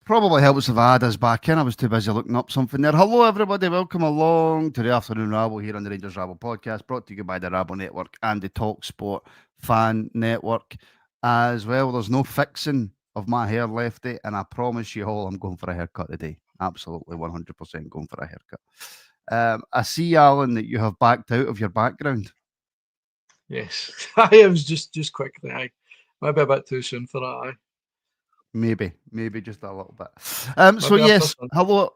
Probably helps if I had us back in. I was too busy looking up something there. Hello, everybody. Welcome along to the Afternoon Rabble here on the Rangers Rabble Podcast, brought to you by the Rabble Network and the Talk Sport Fan Network as well. There's no fixing of my hair, Lefty, and I promise you all I'm going for a haircut today. Absolutely 100% going for a haircut. I see, Alan, that you have backed out of your background. Yes. I was just quickly. Maybe a bit too soon for that. Maybe just a little bit. So yes, hello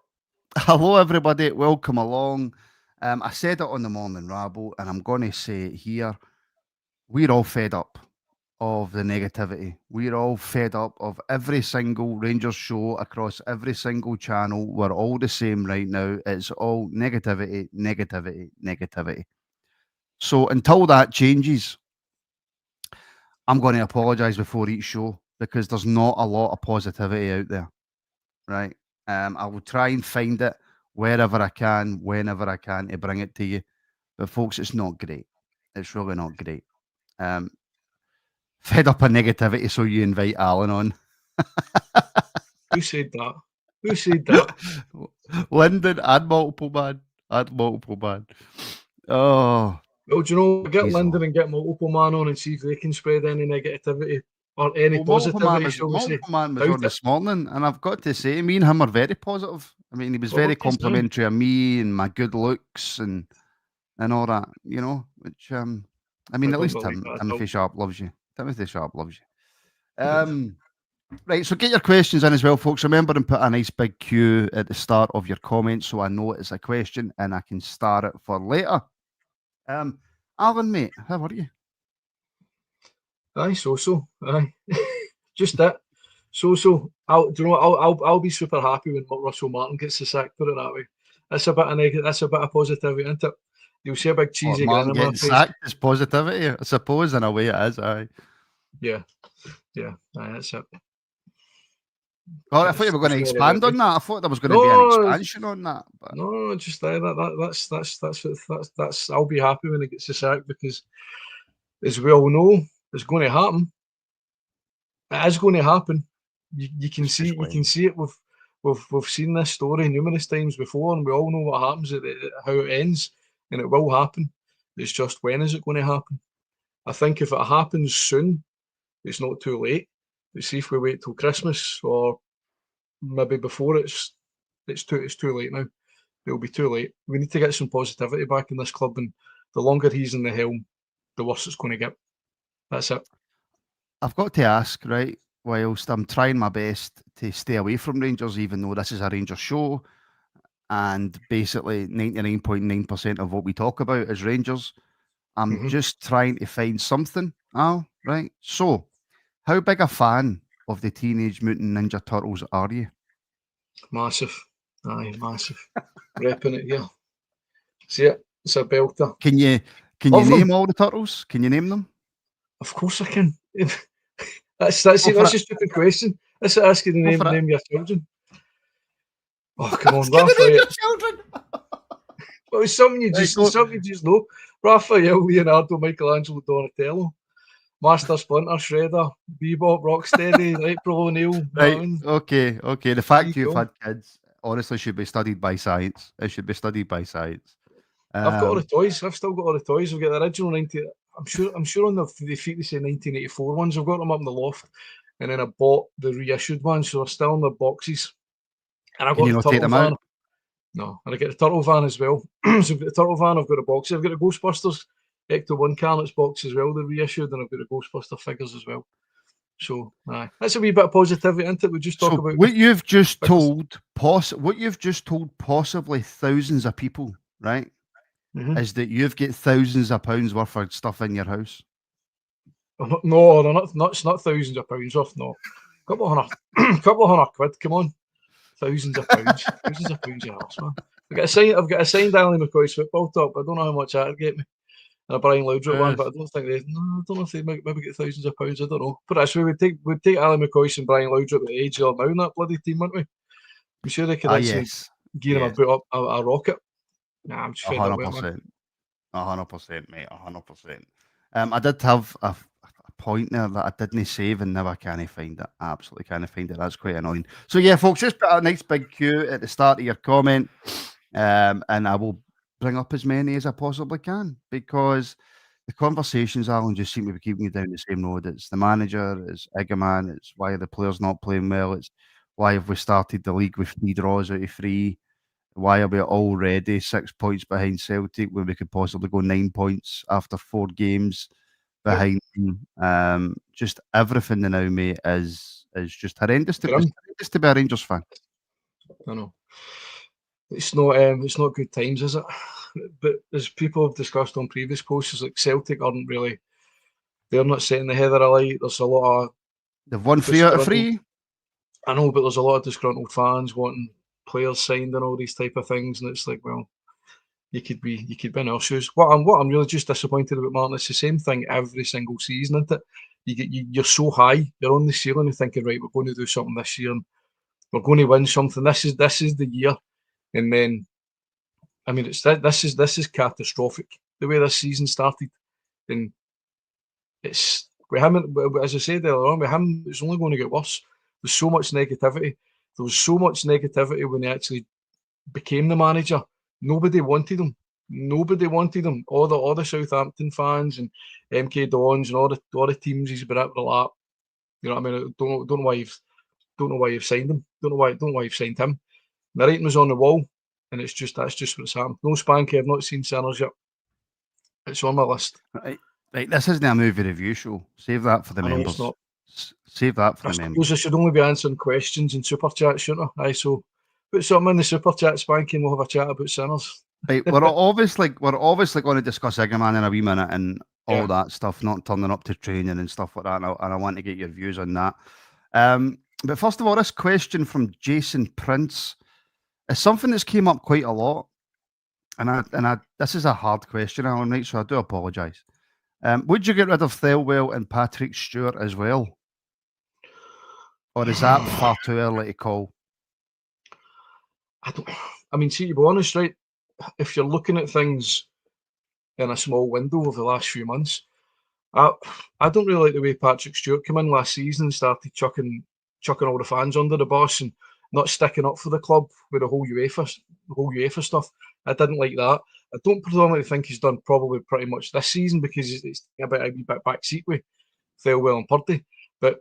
everybody, welcome along. I said it on the Morning Rabble, and I'm going to say it here. We're all fed up of the negativity. We're all fed up of every single Rangers show across every single channel. We're all the same right now. It's all negativity, negativity, negativity. So until that changes, I'm going to apologise before each show, because there's not a lot of positivity out there, right? I will try and find it wherever I can, whenever I can, to bring it to you. But folks, it's not great. It's really not great. Fed up of negativity, so you invite Alan on. Who said that? Who said that? Lyndon and multiple man. Oh. Well, do you know, get Lyndon and get multiple man on and see if they can spread any negativity or any positivity. Multiple man was on this morning, and I've got to say, me and him are very positive. I mean, he was very complimentary of me and my good looks and all that, you know, which, I mean, at least Timothy Sharp loves you. Timothy Sharp loves you. Right, so get your questions in as well, folks. Remember and put a nice big Q at the start of your comments so I know it's a question and I can start it for later. Alan, mate, how are you? Aye, so. Aye. Just that. So. I'll be super happy when Russell Martin gets the sack, put it that way. That's a bit of negative, that's a bit of positivity, isn't it? You'll see a big cheesy grin in my face. Sacked is positivity, I suppose, in a way it is, aye. Yeah, aye, that's it. Oh, I thought you were going to expand on that. I thought there was going to be an expansion on that. But... No, just that's. I'll be happy when it gets the sack, because, as we all know, it's going to happen. It is going to happen. You can see it. We've seen this story numerous times before, and we all know what happens, how it ends, and it will happen. It's just, when is it going to happen? I think if it happens soon, it's not too late. But see if we wait till Christmas or maybe before, it's too late now. It'll be too late. We need to get some positivity back in this club, and the longer he's in the helm, the worse it's going to get. That's it. I've got to ask, right, whilst I'm trying my best to stay away from Rangers, even though this is a Rangers show, and basically 99.9% of what we talk about is Rangers, I'm just trying to find something, Al, right? So, how big a fan of the Teenage Mutant Ninja Turtles are you? Massive. Aye, massive. Repping it here. See it? It's a belter. Can you name all the turtles? Can you name them? Of course I can. That's a stupid question. That's asking the name your children. Oh, come on, Raphael. Well, it's something you just know. Raphael, Leonardo, Michelangelo, Donatello, Master Splinter, Shredder, Bebop, Rocksteady, April O'Neil. Right. Okay. The fact you've had kids honestly should be studied by science. It should be studied by science. I've got all the toys. I've still got all the toys. I've got the original 90. I'm sure on the feet they say 1984 ones. I've got them up in the loft, and then I bought the reissued ones, so they're still in the boxes. And I got the turtle van. No, and I get the turtle van as well. So I've got the turtle van. I've got the boxes. I've got the Ghostbusters Ecto-1 Carnets box as well, the reissued, and I've got the Ghostbuster figures as well. So, that's a wee bit of positivity, isn't it? We just talk about what you've just told. What you've just told possibly thousands of people, right? Is that you've got thousands of pounds worth of stuff in your house? No, they're not. It's not thousands of pounds worth. No, couple of hundred quid. Come on, thousands of pounds. Thousands of pounds, your arse, man. I've got a signed Ali McCoy's football top. I don't know how much that'd get me. And a Brian Laudrup one, but I don't know if they maybe get thousands of pounds. I don't know. But actually, we'd take Ali McCoy and Brian Laudrup at the age of now in that bloody team, wouldn't we? I'm sure they could actually gear him up a rocket. Nah, I'm just 100%, 100%, mate, 100%. I did have a point there that I didn't save and never can find it. I absolutely can't find it. That's quite annoying. So yeah, folks, just put a nice big Q at the start of your comment, and I will bring up as many as I possibly can, because the conversations, Alan, just seem to be keeping you down the same road. It's the manager, it's Igamane, it's why are the players not playing well, it's why have we started the league with 3 draws out of 3, why are we already 6 points behind Celtic when we could possibly go 9 points after 4 games behind them. Just everything now, mate, is just horrendous to be a Rangers fan. I know. It's not good times, is it? But as people have discussed on previous posts, like Celtic aren't really, they're not setting the heather alight. There's a lot of, they've won 3 out of 3. I know, but there's a lot of disgruntled fans wanting players signed and all these type of things, and it's like, well, you could be in our shoes. What I'm really just disappointed about, Martin, it's the same thing every single season, isn't it? You're so high, you're on the ceiling, and thinking, right, we're going to do something this year, and we're going to win something. This is the year, and then, I mean, this is catastrophic the way this season started, and it's, we haven't, as I said earlier on, we haven't. It's only going to get worse. There's so much negativity. There was so much negativity when he actually became the manager. Nobody wanted him. Nobody wanted him. All the Southampton fans and MK Dons and all the teams he's been at the lap. You know what I mean? Don't know why you've signed him. Don't know why you've signed him. The writing was on the wall, and that's just what's happened. No Spanky. I've not seen Sinners yet. It's on my list. Right. This isn't a movie review show. Save that for the members. Save that for the members. I should only be answering questions in super chat, shouldn't I? Aye, so put something in the super chat, Spanky, and we'll have a chat about Sinners. Right, we're obviously going to discuss Igamane in a wee minute and all that stuff, not turning up to training and stuff like that, and I want to get your views on that. But first of all, this question from Jason Prince is something that's came up quite a lot, and this is a hard question, Alan, right? So I do apologise. Would you get rid of Thelwell and Patrick Stewart as well, or is that far too early to call? I mean, see, to be honest, right, if you're looking at things in a small window over the last few months, I don't really like the way Patrick Stewart came in last season and started chucking all the fans under the bus and not sticking up for the club with the whole UEFA stuff. I didn't like that. I don't predominantly think he's done probably pretty much this season because it's a wee bit backseat with Thelwell and Purdy. But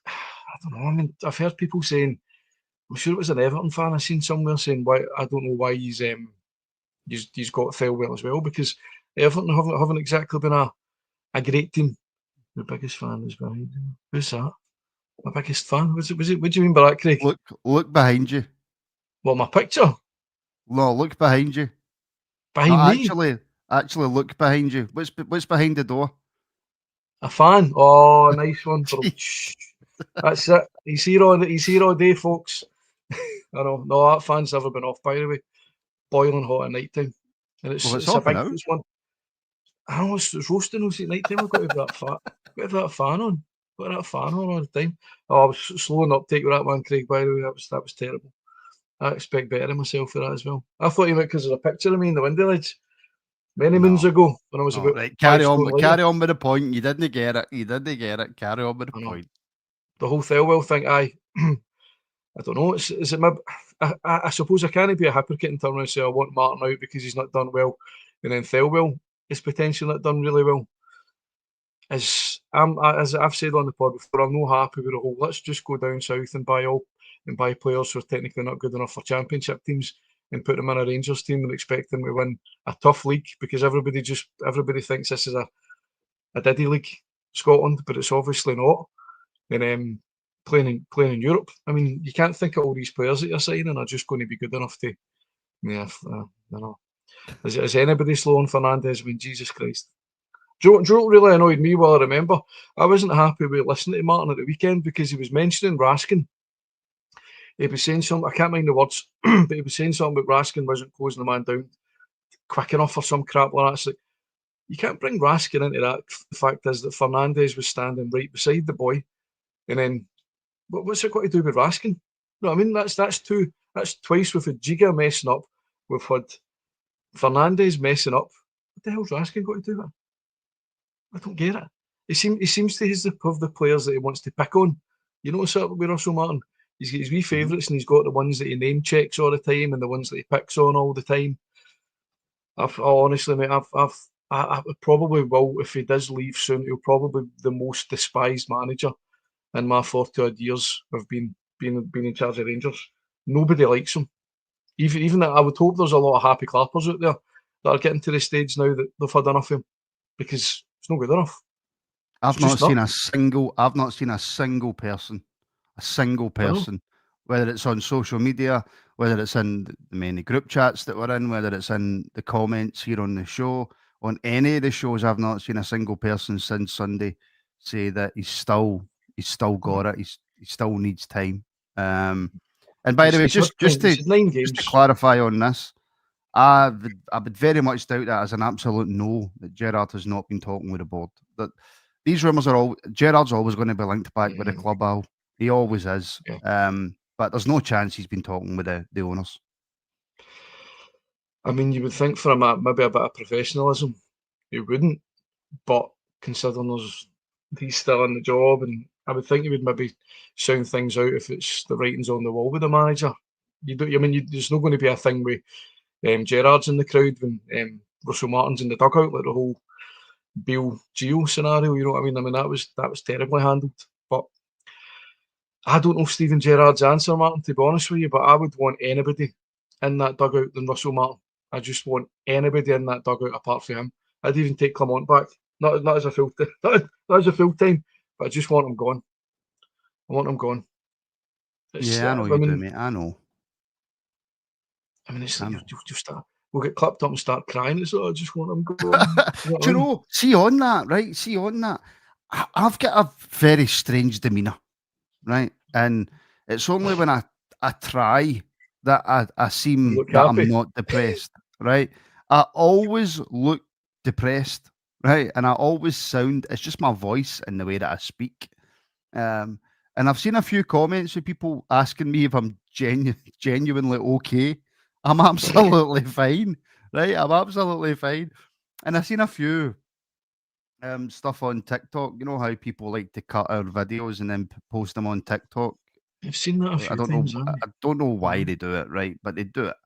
I don't know. I mean, I've heard people saying, I'm sure it was an Everton fan I seen somewhere saying, why I don't know why he's got Thelwell as well, because Everton haven't exactly been a great team. The biggest fan is behind him. Who's that? My biggest fan? Was it? What do you mean by that, Craig? Look behind you. What, my picture? No, look behind you. Behind me? Actually, look behind you. What's behind the door? A fan. Oh, nice one. That's it. He's here all day, folks. I know. No, that fan's never been off, by the way. Boiling hot at night time. And it's a big one. I know it's roasting us at night time. We've got to have that fan on. Got that fan on all the time. Oh, I was slow in uptake with that one, Craig, by the way. That was terrible. I expect better of myself for that as well. I thought you meant because there's a picture of me in the window ledge many moons ago when I was about. Right, carry on with the point. You didn't get it. Carry on with the point. The whole Thelwell thing, I don't know. Is it my? I suppose I can't be a hypocrite and turn around and say I want Martin out because he's not done well, and then Thelwell is potentially not done really well. As I've said on the pod before, I'm not happy with the whole. Let's just go down south and buy players who are technically not good enough for championship teams and put them in a Rangers team and expect them to win a tough league because everybody thinks this is a diddy league, Scotland, but it's obviously not. And playing in Europe, I mean, you can't think of all these players that you're signing are just going to be good enough to. Yeah, I don't know. Is anybody slow on Fernandes? I mean, Jesus Christ. Do you know what really annoyed me? Well, I remember I wasn't happy with listening to Martin at the weekend because he was mentioning Raskin. He was saying something, I can't mind the words, but he was saying something about Raskin wasn't closing the man down quick enough or some crap like that. It's like, you can't bring Raskin into that. The fact is that Fernandes was standing right beside the boy. And then, what's it got to do with Raskin? No, I mean, that's twice we've had Giga messing up. We've had Fernandes messing up. What the hell's Raskin got to do with it? I don't get it. he seems to have the players that he wants to pick on. You know, sort of with Russell Martin, he's got his wee favourites, and he's got the ones that he name checks all the time, and the ones that he picks on all the time. Honestly, mate, I probably will, if he does leave soon, he'll probably be the most despised manager in my 40-odd years of being in charge of Rangers. Nobody likes him. Even I would hope there's a lot of happy clappers out there that are getting to the stage now that they've had enough of him, because it's not good enough. I've not seen a single person, whether it's on social media, whether it's in the many group chats that we're in, whether it's in the comments here on the show, on any of the shows, I've not seen a single person since Sunday say that he's still got it. He still needs time. And by the way, just to clarify on this, I would very much doubt that as an absolute no, that Gerrard has not been talking with the board. That these rumours are all, Gerrard's always going to be linked back with the club, Al. He always is. But there's no chance he's been talking with the owners. I mean, you would think for maybe a bit of professionalism, he wouldn't. But considering he's still in the job, and I would think he would maybe sound things out if it's the writing's on the wall with the manager. There's not going to be a thing with Gerrard's in the crowd when Russell Martin's in the dugout, like the whole Bill Gio scenario. You know what I mean? I mean that was terribly handled. But I don't know Steven Gerrard's answer, Martin, to be honest with you. But I would want anybody in that dugout than Russell Martin. I just want anybody in that dugout apart from him. I'd even take Clement back, not as a full time, but I just want him gone. I want him gone. I know you do, mate. I know. I mean, it's like we'll get clapped up and start crying. It's like, I just want him gone. Do you know? See on that, I've got a very strange demeanour, right? And it's only when I try that I seem that I'm not depressed, right? I always look depressed, right? And I always sound, it's just my voice and the way that I speak. And I've seen a few comments of people asking me if I'm genuinely okay. I'm absolutely fine, right? I'm absolutely fine. And I've seen a few stuff on TikTok. You know how people like to cut our videos and then post them on TikTok? I've seen that a few times. I don't know why they do it, right? But they do it.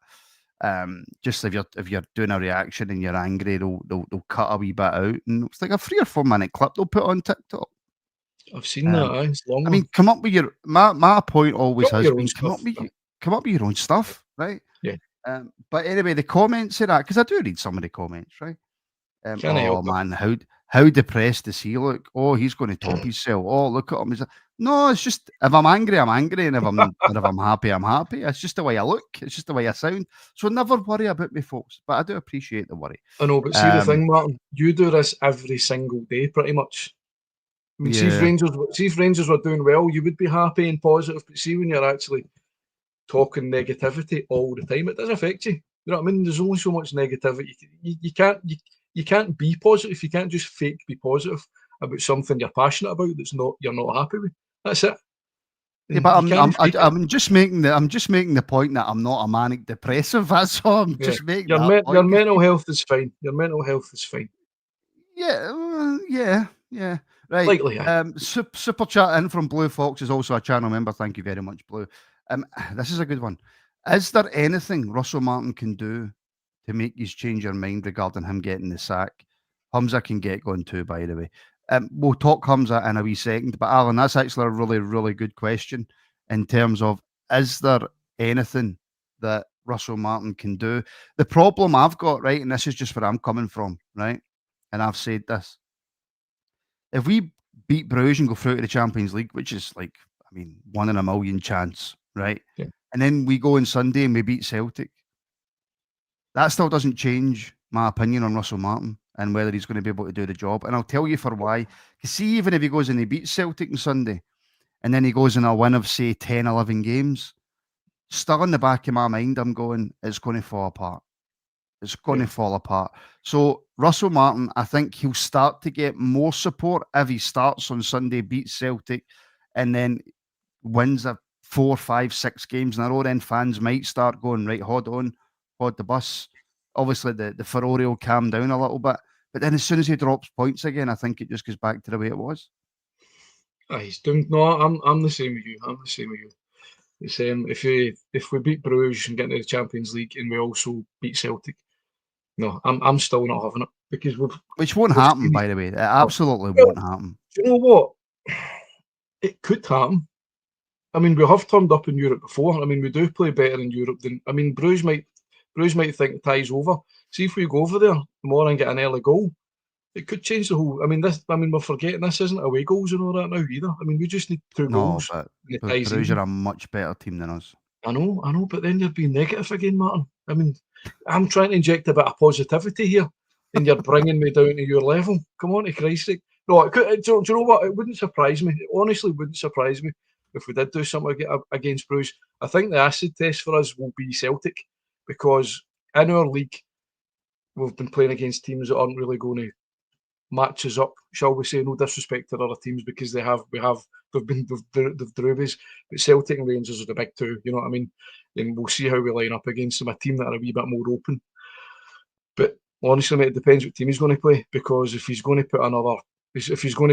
Just if you're doing a reaction and you're angry, they'll cut a wee bit out, and it's like a 3 or 4 minute clip they'll put on TikTok. I've seen that. It's long. I mean, come up with your my point always has been come up with your own stuff, right? Yeah. But anyway, the comments of that, because I do read some of the comments, right? Oh man, how depressed does he look? Oh, he's going to top himself. Oh, look at him. No, it's just if I'm angry, I'm angry, and if I'm happy, I'm happy. It's just the way I look. It's just the way I sound. So never worry about me, folks. But I do appreciate the worry. I know, but see the thing, Martin, you do this every single day, pretty much. I mean, see if Rangers were doing well, you would be happy and positive. But see when you're actually talking negativity all the time, it does affect you. You know what I mean? There's only so much negativity. You can't be positive. You can't just fake be positive about something you're passionate about you're not happy with. That's it. Yeah, but I'm just making the point that I'm not a manic depressive. That's all. I'm just making your mental health is fine. Your mental health is fine. Yeah. Right. Likely, super chat in from Blue Fox is also a channel member. Thank you very much, Blue. This is a good one. Is there anything Russell Martin can do to make you change your mind regarding him getting the sack? Hamza can get going too, by the way. We'll talk Hamza in a wee second, but Alan, that's actually a really, really good question in terms of, is there anything that Russell Martin can do? The problem I've got, right, and this is just where I'm coming from, right, and I've said this, if we beat Brugge and go through to the Champions League, which is like, I mean, 1 in a million chance, right, and then we go on Sunday and we beat Celtic, that still doesn't change my opinion on Russell Martin and whether he's going to be able to do the job. And I'll tell you for why. Because see, even if he goes and he beats Celtic on Sunday, and then he goes in a win of, say, 10, 11 games, still in the back of my mind, I'm going, it's going to fall apart. It's going to fall apart. So Russell Martin, I think he'll start to get more support if he starts on Sunday, beats Celtic, and then wins a 4, 5, 6 games in a row. Then fans might start going, right, hold the bus. Obviously, the furore will calm down a little bit. But then as soon as he drops points again, I think it just goes back to the way it was. He's doomed. No, I'm the same with you. It's if we beat Bruges and get into the Champions League and we also beat Celtic, no, I'm still not having it because which won't happen, by the way. It absolutely won't happen. Do you know what? It could happen. I mean, we have turned up in Europe before. I mean, we do play better in Europe than. I mean, Bruges might think the tie's over. See if we go over there tomorrow and get an early goal, it could change the whole. I mean, we're forgetting this isn't away goals and all that now either. I mean, we just need 2 goals. But Bruges are a much better team than us. I know, but then you're being negative again, Martin. I mean, I'm trying to inject a bit of positivity here, and you're bringing me down to your level. Come on, to Christ's sake. No, do you know what? It wouldn't surprise me. It honestly wouldn't surprise me if we did do something against Bruges. I think the acid test for us will be Celtic, because in our league, we've been playing against teams that aren't really going to match us up, shall we say? No disrespect to other teams, because they've droobies, but Celtic and Rangers are the big two, you know what I mean? And we'll see how we line up against them, a team that are a wee bit more open. But honestly, mate, it depends what team he's going to play, because if he's going to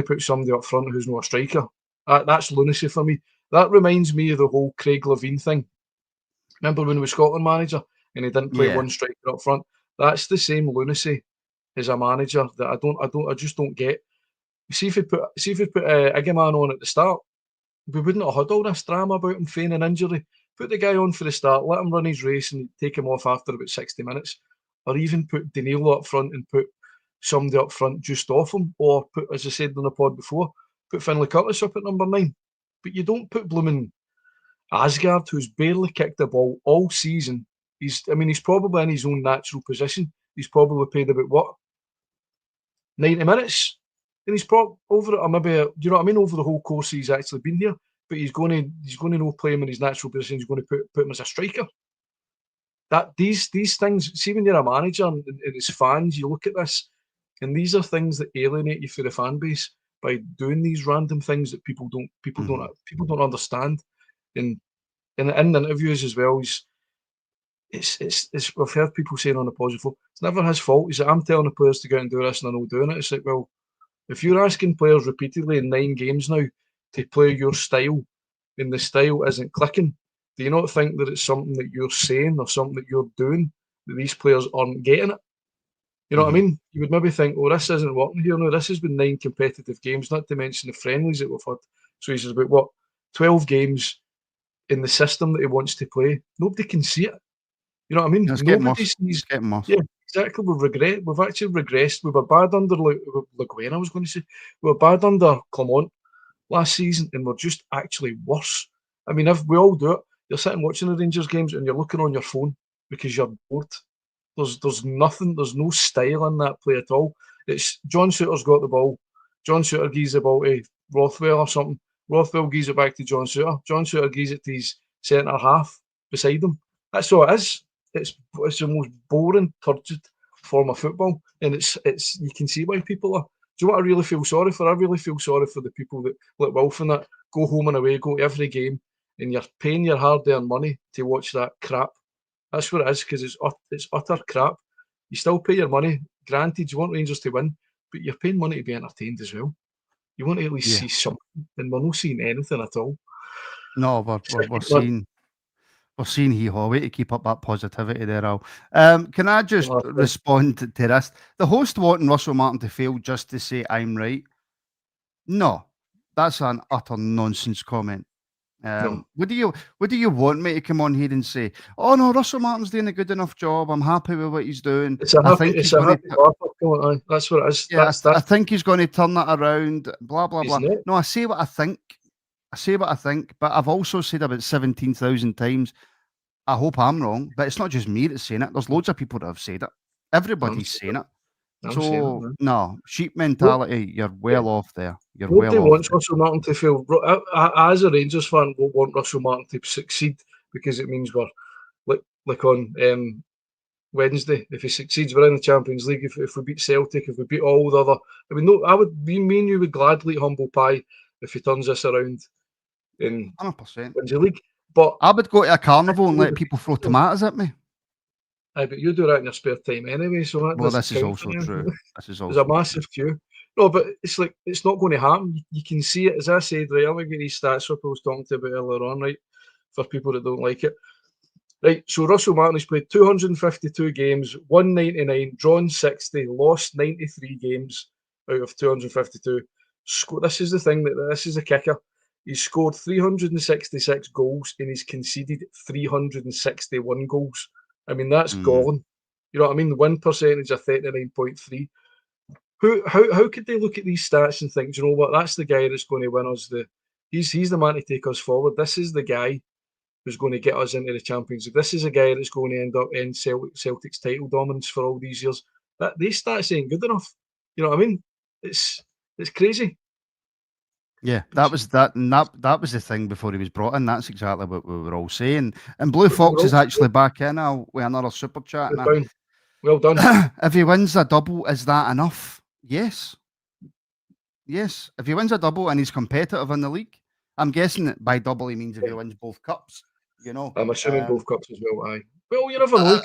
put somebody up front who's not a striker, that's lunacy for me. That reminds me of the whole Craig Levein thing. Remember when he was Scotland manager and he didn't play one striker up front? That's the same lunacy as a manager that I just don't get. See if we put Igamane on at the start, we wouldn't have had all this drama about him feigning injury. Put the guy on for the start, let him run his race and take him off after about 60 minutes. Or even put Danilo up front and put somebody up front just off him. Or put, as I said in the pod before, put Finlay Curtis up at number 9. But you don't put blooming Asgard, who's barely kicked the ball all season. He's probably in his own natural position. He's probably played about 90 minutes, and he's probably over it, or maybe do you know what I mean? Over the whole course he's actually been here, but he's going to not play him in his natural position. He's going to put him as a striker. That these things. See, when you're a manager and as fans, you look at this, and these are things that alienate you for the fan base by doing these random things that people don't understand. And in the interviews as well, it's we've heard people saying on the positive floor, it's never his fault. He's like, I'm telling the players to go out and do this and they're not doing it. It's like, well, if you're asking players repeatedly in 9 games now to play your style and the style isn't clicking, do you not think that it's something that you're saying or something that you're doing that these players aren't getting it? You know what I mean? You would maybe think, oh, this isn't working here. No, this has been 9 competitive games, not to mention the friendlies that we've had. So he's about 12 games in the system that he wants to play. Nobody can see it. You know what I mean? Nobody sees. Yeah, exactly. We've actually regressed. We were bad under Le Guen, I was going to say. We were bad under Clement last season, and we're just actually worse. I mean, if we all do it, you're sitting watching the Rangers games and you're looking on your phone because you're bored. There's nothing. There's no style in that play at all. It's John Souttar's got the ball. John Souttar gives the ball to Rothwell or something. Rothwell gives it back to John Souttar. John Souttar gives it to his centre half beside him. That's all it is. It's the most boring, turgid form of football, and it's you can see why people are. Do you know what I really feel sorry for? I really feel sorry for the people that, like Wilf and that, go home and away, go to every game, and you're paying your hard-earned money to watch that crap. That's what it is, because it's utter crap. You still pay your money. Granted, you want Rangers to win, but you're paying money to be entertained as well. You want to at least see something, and we're not seeing anything at all. No, we're seeing. We're seeing hee-haw to keep up that positivity there, Al. Can I just respond to this? The host wanting Russell Martin to fail just to say I'm right? No, that's an utter nonsense comment. No. What do you want me to come on here and say? Oh no, Russell Martin's doing a good enough job. I'm happy with what he's doing. It's a happy that's what it is. Yeah, I think he's going to turn that around. Blah blah blah. No, I say what I think. But I've also said about 17,000 times, I hope I'm wrong, but it's not just me that's saying it. There's loads of people that have said it. Everybody's saying it. So, no, sheep mentality, you're well off there. Nobody wants Russell Martin to fail. As a Rangers fan, we want Russell Martin to succeed, because it means we're, like on Wednesday, if he succeeds, we're in the Champions League. If we beat Celtic, if we beat all the other... I mean, me and you would gladly eat humble pie if he turns this around in 100%. Wins the league. But I would go to a carnival and let people throw tomatoes at me. but you do that in your spare time anyway, so that Well, doesn't this is count also for you. true. This is There's also a massive queue. No, but it's like, it's not going to happen. You can see it, as I said, right? I'm going to get these stats up I was talking to about earlier on, right? For people that don't like it. Right, so Russell Martin has played 252 games, won 99, drawn 60, lost 93 games out of 252. This is the thing, this is the kicker. He's scored 366 goals and he's conceded 361 goals. I mean, that's galling. You know what I mean? The win percentage of 39.3. How could they look at these stats and think, you know what, that's the guy that's going to win us he's the man to take us forward. This is the guy who's going to get us into the Champions League. This is a guy that's going to end up in Celtic's title dominance for all these years. These stats ain't good enough. You know what I mean? It's crazy. Yeah, that was the thing before he was brought in. That's exactly what we were all saying. And Blue Fox is actually back in now with another super chat. Well done. If he wins a double, is that enough? Yes. Yes. If he wins a double and he's competitive in the league, I'm guessing that by double he means if he wins both cups. You know, I'm assuming both cups as well. Aye. Well, you never know.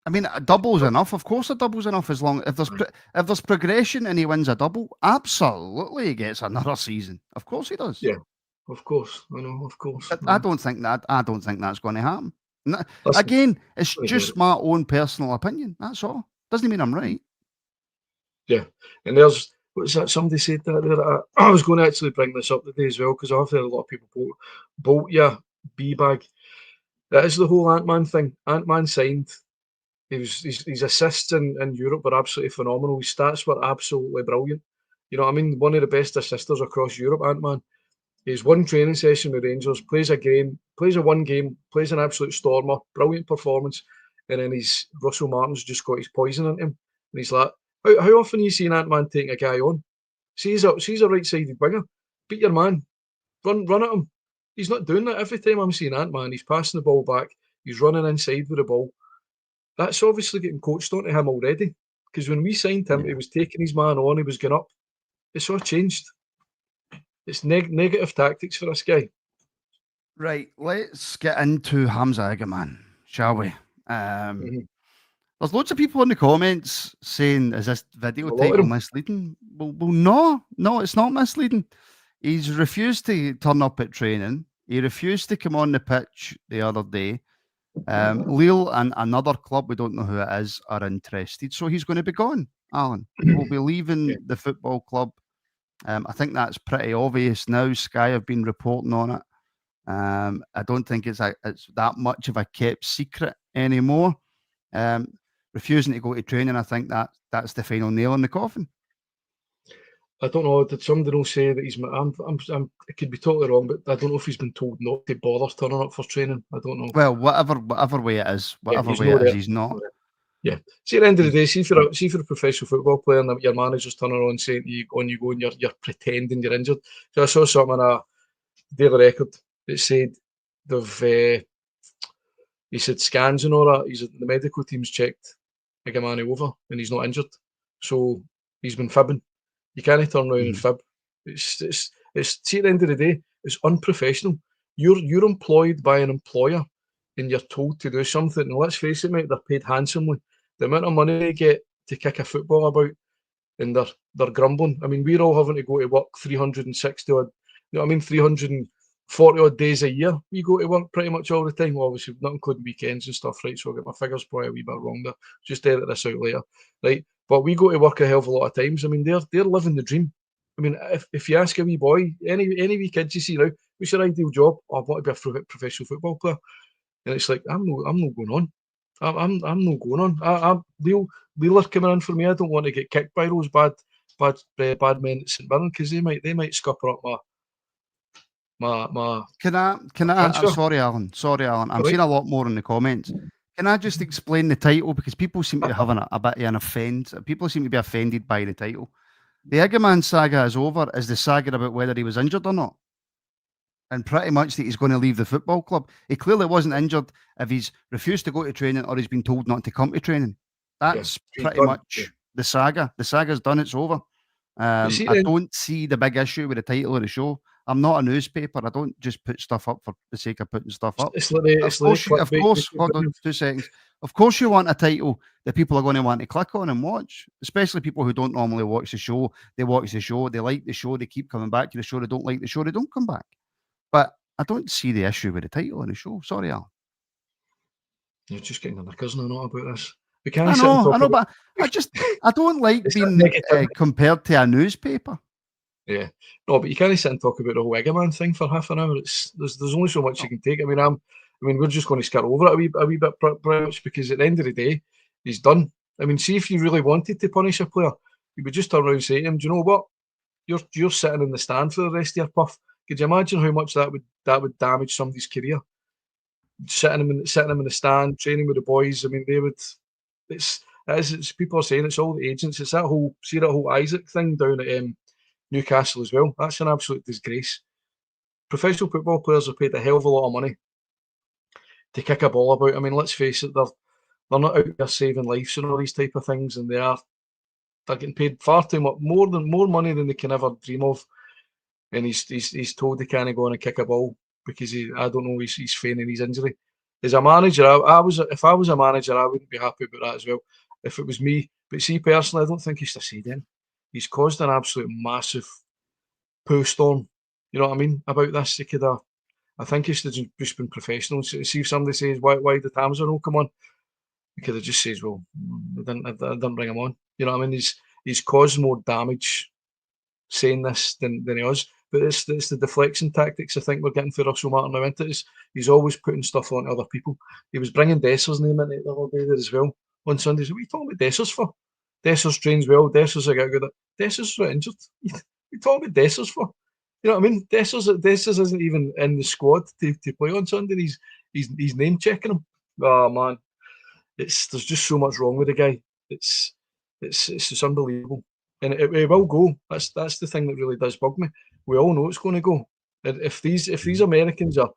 I mean, a double's enough. Of course, a double's enough as long if there's progression and he wins a double. Absolutely, he gets another season. Of course, he does. Yeah, of course. I know, of course. But I don't think that's going to happen. Again, it's just my own personal opinion. That's all. Doesn't mean I'm right. Yeah, and there's what's that? Somebody said that. I was going to actually bring this up today as well because I've heard a lot of people bolt your B bag. That is the whole Ant-Man thing. Ant-Man signed. His assists in Europe were absolutely phenomenal. His stats were absolutely brilliant. You know what I mean? One of the best assisters across Europe, Ant-Man. He's one training session with Rangers, plays a one game, plays an absolute stormer, brilliant performance, and then Russell Martin's just got his poison in him. And he's like, how often are you seeing Ant-Man taking a guy on? See he's a right-sided winger. Beat your man. Run at him. He's not doing that. Every time I'm seeing Ant-Man, he's passing the ball back. He's running inside with the ball. That's obviously getting coached onto him already. Because when we signed him, he was taking his man on, he was going up. It's all changed. It's negative tactics for this guy. Right, let's get into Hamza Igamane, shall we? There's loads of people in the comments saying, is this video title misleading? Well, no, it's not misleading. He's refused to turn up at training. He refused to come on the pitch the other day. Lille and another club, we don't know who it is, are interested. So he's going to be gone, Alan. He will be leaving the football club. I think that's pretty obvious now. Sky have been reporting on it. I don't think it's that much of a kept secret anymore. Refusing to go to training, I think that's the final nail in the coffin. I don't know. Did somebody say that he's? I could be totally wrong, but I don't know if he's been told not to bother turning up for training. I don't know. Well, whatever way it is, he's not. Yeah. See, at the end of the day, see for a professional football player, and your manager's turning on saying you go and you're pretending you're injured. So I saw something on a Daily Record that said he said scans and all that. The medical team's checked Igamane over and he's not injured. So he's been fibbing. You can't turn around and fib. It's see, at the end of the day, it's unprofessional. You're employed by an employer and you're told to do something. And let's face it, mate, they're paid handsomely. The amount of money they get to kick a football about, and they're grumbling. I mean, we're all having to go to work 360 odd, you know what I mean, 340 odd days a year. We go to work pretty much all the time. Well, obviously, not including weekends and stuff, right? So I'll get my figures probably a wee bit wrong there. Just edit this out later, right? But we go to work a hell of a lot of times. I mean, they're living the dream. I mean, if you ask a wee boy, any wee kids you see now, what's your ideal job? Oh, I want to be a professional football player. And it's like, I'm not going on. I'm not going on. Wheeler coming in for me. I don't want to get kicked by those bad men at St Mirren because they might scupper up my. Can I? Sorry, Alan. I'm seeing a lot more in the comments. Can I just explain the title because people seem to be having a bit of an offence. People seem to be offended by the title. The Igamane saga is over. Is the saga about whether he was injured or not? And pretty much that he's going to leave the football club. He clearly wasn't injured if he's refused to go to training or he's been told not to come to training. That's pretty much the saga. The saga's done. It's over. I don't see the big issue with the title of the show. I'm not a newspaper. I don't just put stuff up for the sake of putting stuff up. It's like Of course, hold on 2 seconds. Of course, you want a title that people are going to want to click on and watch, especially people who don't normally watch the show. They watch the show, they like the show, they keep coming back to the show. They don't like the show, they don't come back. But I don't see the issue with the title on the show. Sorry, Al. You're just getting on the cousin or not about this. I know, but I don't like being compared to a newspaper. Yeah, no, but you can't sit and talk about the whole Igamane thing for half an hour. There's only so much you can take. I mean, we're just going to skirt over it a wee bit, much, because at the end of the day, he's done. I mean, see, if you really wanted to punish a player, you would just turn around and say to him, "Do you know what? You're sitting in the stand for the rest of your puff." Could you imagine how much that would damage somebody's career? Sitting him in the stand, training with the boys. I mean, they would. It's people are saying it's all the agents. It's that whole Isaac thing down at Newcastle as well. That's an absolute disgrace. Professional football players are paid a hell of a lot of money to kick a ball about. I mean, let's face it, they're not out there saving lives and all these type of things, and they're getting paid far too much, more money than they can ever dream of. And he's told they can't go on and kick a ball because he's feigning his injury. As a manager, if I was a manager, I wouldn't be happy about that as well. If it was me, but see, personally, I don't think he's to say then. He's caused an absolute massive poo storm. You know what I mean about this? He could have. I think he should have just been professional. See if somebody says why did Hamza not come on? He could have just says, well, I didn't bring him on. You know what I mean? He's caused more damage saying this than he has. But it's the deflection tactics I think we're getting for Russell Martin now, isn't it? He's always putting stuff on other people. He was bringing Desser's name into it the other day there as well on Sundays. What are you talking about Desser's for? Desser's trains well. Desser's a good. Desser's not injured. What are you talking about Desser's for? You know what I mean? Desser's isn't even in the squad to play on Sunday. He's name checking him. Oh man, there's just so much wrong with the guy. It's just unbelievable, and it will go. That's the thing that really does bug me. We all know it's going to go. And if these Americans are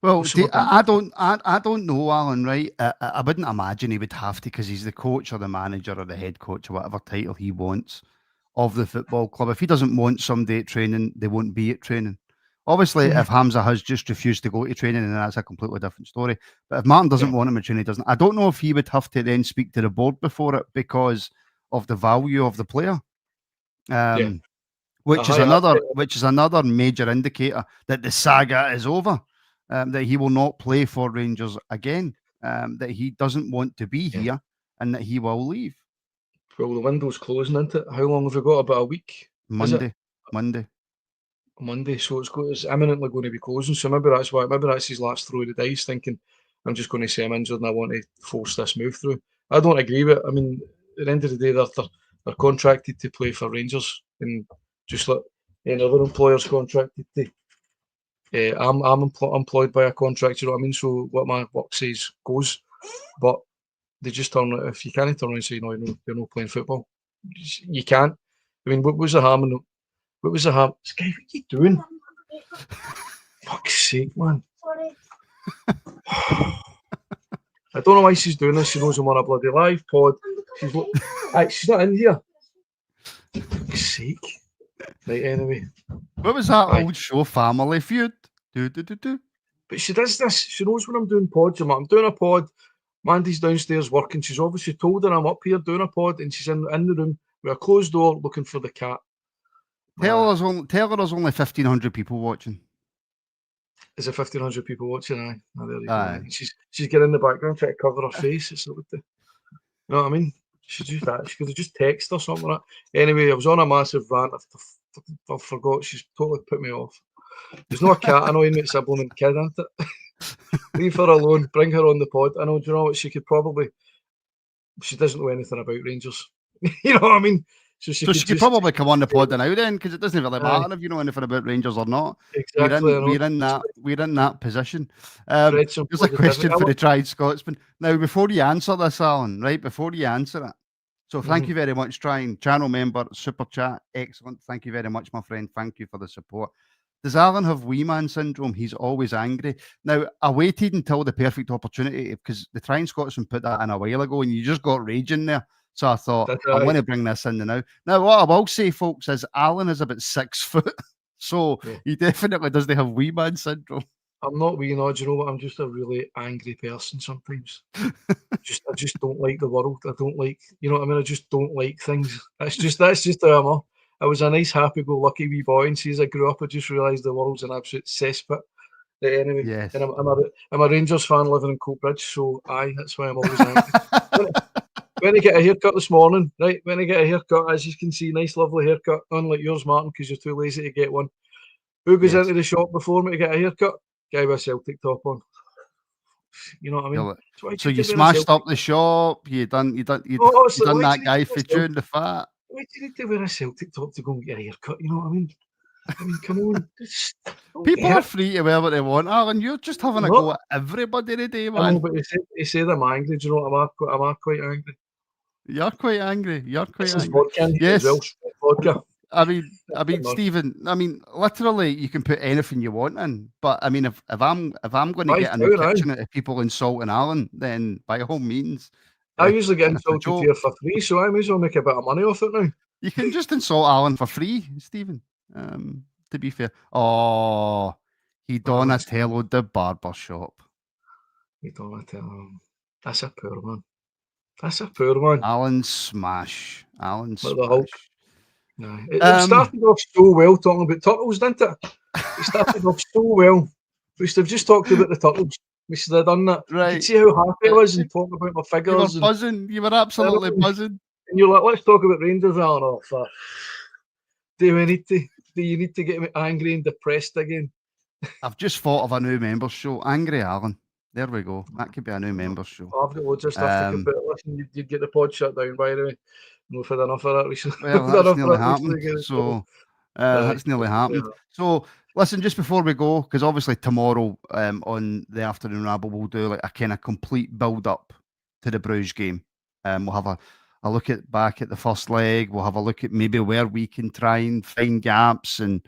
well, I don't know, Alan. Right? I wouldn't imagine he would have to, because he's the coach or the manager or the head coach or whatever title he wants of the football club. If he doesn't want somebody at training, they won't be at training. Obviously, if Hamza has just refused to go to training, then that's a completely different story. But if Martin doesn't want him at training, he doesn't. I don't know if he would have to then speak to the board before it because of the value of the player. Which is another major indicator that the saga is over, that he will not play for Rangers again, that he doesn't want to be here, and that he will leave. Well, the window's closing, isn't it? How long have we got? About a week. Monday. So it's imminently going to be closing. So maybe that's his last throw of the dice, thinking I'm just going to say I'm injured and I want to force this move through. I don't agree with it. I mean, at the end of the day, they're contracted to play for Rangers, and just like any other employer's contracted to. I'm employed by a contract, you know what I mean? So what my work says goes. But they just if you can't turn around and say, no, you're not playing football. You can't. I mean, what was the harm? This guy, what are you doing? Fuck's sake, man. Sorry. I don't know why she's doing this. She knows I'm on a bloody live pod. She's not in here. Fuck's sake. Right, anyway. What was that old show, Family Feud? But she does this. She knows when I'm doing pods. I'm doing a pod. Mandy's downstairs working. She's obviously told her I'm up here doing a pod, and she's in the room with a closed door looking for the cat. Tell her there's only 1,500 people watching. Is there 1,500 people watching? Aye. Oh, there you go. She's getting in the background trying to cover her face. It's not you know what I mean? She could have just texted or something like that. Anyway, I was on a massive rant. I forgot. She's totally put me off. There's no a cat annoying me. It's a blooming kid, isn't it? Leave her alone. Bring her on the pod. I know. Do you know what? She doesn't know anything about Rangers. You know what I mean? So she could probably come on the pod now then, because it doesn't really matter if you know anything about Rangers or not. Exactly. We're in that position. There's a question for the tried Scotsman. Now, before you answer this, Alan, right? Before you answer it, so thank you very much, Trying channel member, super chat, excellent. Thank you very much, my friend. Thank you for the support. Does Alan have wee man syndrome? He's always angry. Now, I waited until the perfect opportunity because the Trying Scotsman put that in a while ago, and you just got raging there. So I thought, I'm going to bring this in now. Now, what I will say, folks, is Alan is about 6 foot. So he definitely doesn't have wee man syndrome. I'm not wee, no. Do you know what? I'm just a really angry person sometimes. I just don't like the world. I don't like, you know what I mean? I just don't like things. That's just how I'm. I was a nice, happy-go-lucky wee boy, and as I grew up, I just realised the world's an absolute cesspit. Anyway, yes. And I'm a Rangers fan living in Coatbridge, so that's why I'm always angry. When I get a haircut this morning, right? When I get a haircut, as you can see, nice, lovely haircut, unlike yours, Martin, because you're too lazy to get one. Who goes into the shop before me to get a haircut? Guy with a Celtic top on. You know what I mean? So you smashed up the shop. You done that guy for June the fat. Why do you need to wear a Celtic top to go and get a haircut? You know what I mean? Come on. People are free to wear what they want, Alan. You're just having a go at everybody today, man. I know, but he said I'm angry. Do you know what? Am I quite angry? You're quite angry. This is vodka. Yes. Vodka. I mean, Stephen. I mean, literally, you can put anything you want in. But I mean, if I'm going to get in the kitchen at people insulting Alan, then by all means. I usually get insulted here for free, so I may as well make a bit of money off it now. You can just insult Alan for free, Stephen. To be fair. Oh, he Donatello'd the barber shop. He Donatello. That's a poor one. Alan Smash. No. It started off so well talking about turtles, didn't it? It started off so well. We should have just talked about the turtles. We should have done that. Right. You could see how happy I was and talking about my figures. You were buzzing. You were absolutely buzzing. And you're like, let's talk about Rangers. Oh, no, do you need to get me angry and depressed again? I've just thought of a new members show. Angry Alan. There we go. That could be a new members show. I've got loads of stuff to compare. Listen, you'd get the pod shut down, by the way. We've had enough of that recently. Well, that's nearly happened. So that's nearly happened. Yeah. So listen, just before we go, because obviously tomorrow on the Afternoon Rabble, we'll do like a kind of complete build-up to the Brugge game. We'll have a look back at the first leg. We'll have a look at maybe where we can try and find gaps and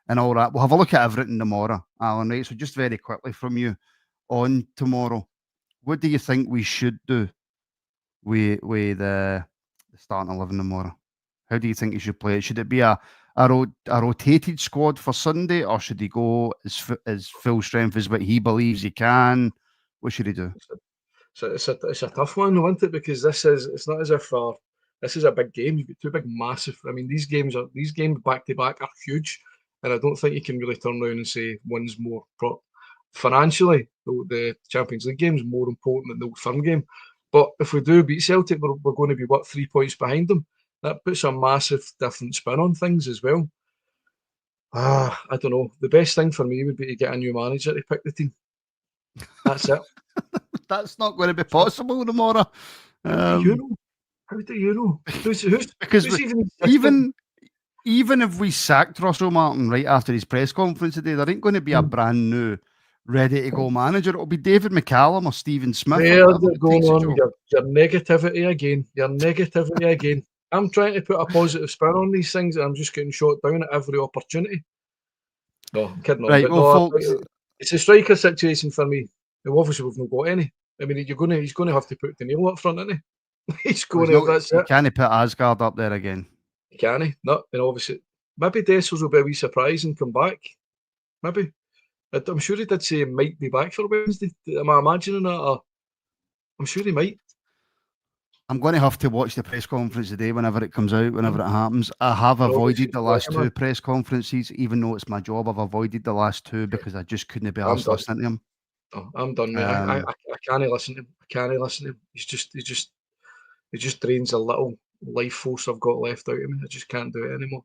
all that. We'll have a look at everything tomorrow, Alan, right? So just very quickly from you on tomorrow, what do you think we should do with the starting 11 tomorrow? How do you think he should play it? Should it be a rotated squad for Sunday, or should he go as full strength as what he believes he can? What should he do? So it's a tough one, isn't it? Because it's not as if this is a big game. You've got two big, massive. I mean, these games back to back are huge, and I don't think you can really turn around and say one's more financially. The Champions League game is more important than the Old Firm game. But if we do beat Celtic, we're going to be 3 points behind them. That puts a massive different spin on things as well. I don't know. The best thing for me would be to get a new manager to pick the team. That's it. That's not going to be possible tomorrow. How do you know? Because even if we sacked Russell Martin right after his press conference today, there ain't going to be a brand new ready to go manager. It'll be David McCallum or Stephen Smith. There's going on your negativity again. I'm trying to put a positive spin on these things, and I'm just getting shot down at every opportunity. No, I'm kidding. Right, folks, it's a striker situation for me. Obviously, we've not got any. I mean, he's going to have to put Danilo up front, isn't he? He's going to. That's it. Can he put Asgard up there again? Can he? No, and obviously, maybe Dessers will be a wee surprise and come back. Maybe. I'm sure he did say he might be back for Wednesday. Am I imagining that? I'm sure he might. I'm going to have to watch the press conference today whenever it comes out, whenever it happens. I have avoided the last two press conferences, even though it's my job. I've avoided the last two because I just couldn't be arsed listening to him. Oh, I'm done, mate. I can't listen to him. He just drains a little life force I've got left out of me. I just can't do it anymore.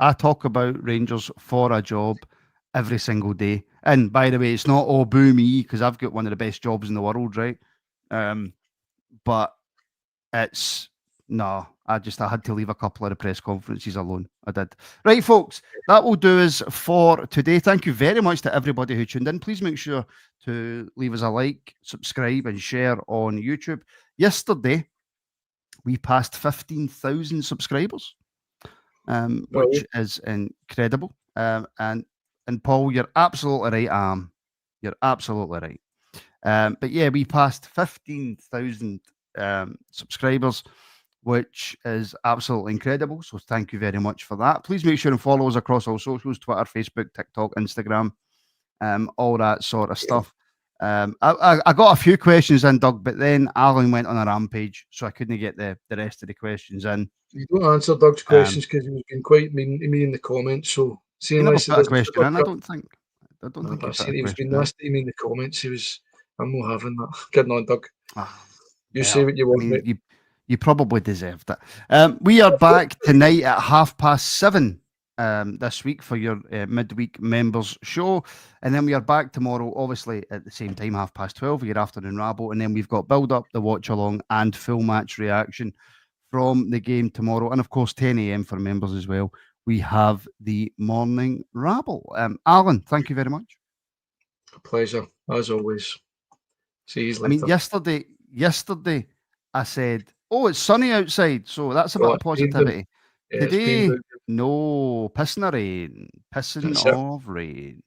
I talk about Rangers for a job every single day. And by the way, it's not all boo me because I've got one of the best jobs in the world, right? But it's no. I had to leave a couple of the press conferences alone. I did. Right, folks, that will do us for today. Thank you very much to everybody who tuned in. Please make sure to leave us a like, subscribe, and share on YouTube. Yesterday, we passed 15,000 subscribers, which is incredible. And Paul, you're absolutely right. You're absolutely right. But yeah, we passed 15,000 subscribers, which is absolutely incredible. So thank you very much for that. Please make sure and follow us across all socials: Twitter, Facebook, TikTok, Instagram, all that sort of stuff. I got a few questions in, Doug, but then Alan went on a rampage, so I couldn't get the rest of the questions in. You don't answer Doug's questions because he was being quite mean to me in the comments. So he never put a question in, I don't think. I don't think he was being nasty to me in the comments. I'm not having that. Kidding on, Doug. You say what you want, mate. You probably deserved it. We are back tonight at 7:30 this week for your midweek members show, and then we are back tomorrow, obviously at the same time, 12:30, your afternoon rabble, and then we've got build up, the watch along, and full match reaction from the game tomorrow, and of course 10 a.m. for members as well. We have the morning rabble. Alan, thank you very much. A pleasure as always. See you later. I mean, yesterday I said, oh, it's sunny outside, so that's a bit of positivity. Today, no, pissing of rain.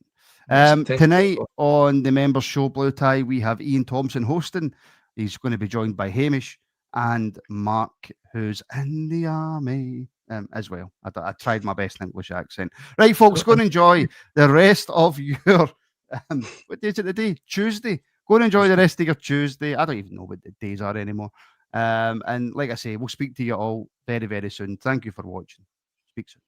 Tonight on the members show Blue Tie, we have Ian Thompson hosting. He's going to be joined by Hamish and Mark, who's in the army as well. I tried my best English accent. Right, folks, go and enjoy the rest of your, what day is it today? Tuesday. Go and enjoy the rest of your Tuesday. I don't even know what the days are anymore. And like I say, we'll speak to you all very, very soon. Thank you for watching. Speak soon.